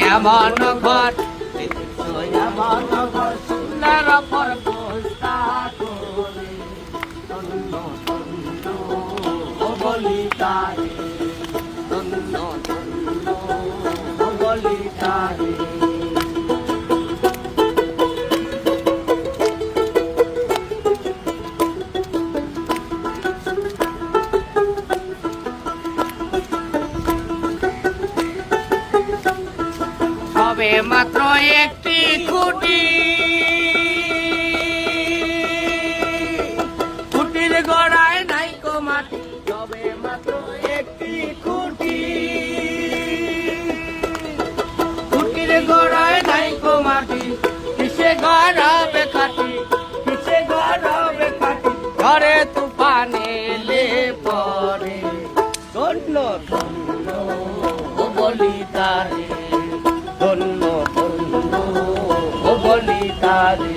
এমন ঘর এমন ঘর সুন্দর পর পোস্তা করে তন্ন তন্ন ও বলি তারে তন্ন তন্ন ও বলি তারে সবে মাত্র একটি খুঁটি খুঁটির গড়ায় নাইকো মাটি সবে মাত্র একটি খুঁটি খুঁটির গড়ায় নাইকো মাটি কিসে গড়াবে খাটি কিসে গড়াবে খাটি ঘরে তুফানে এলে পরে ধন্য ধন্য ও বলি তারে ধন্য ধন্য ও বলি তারে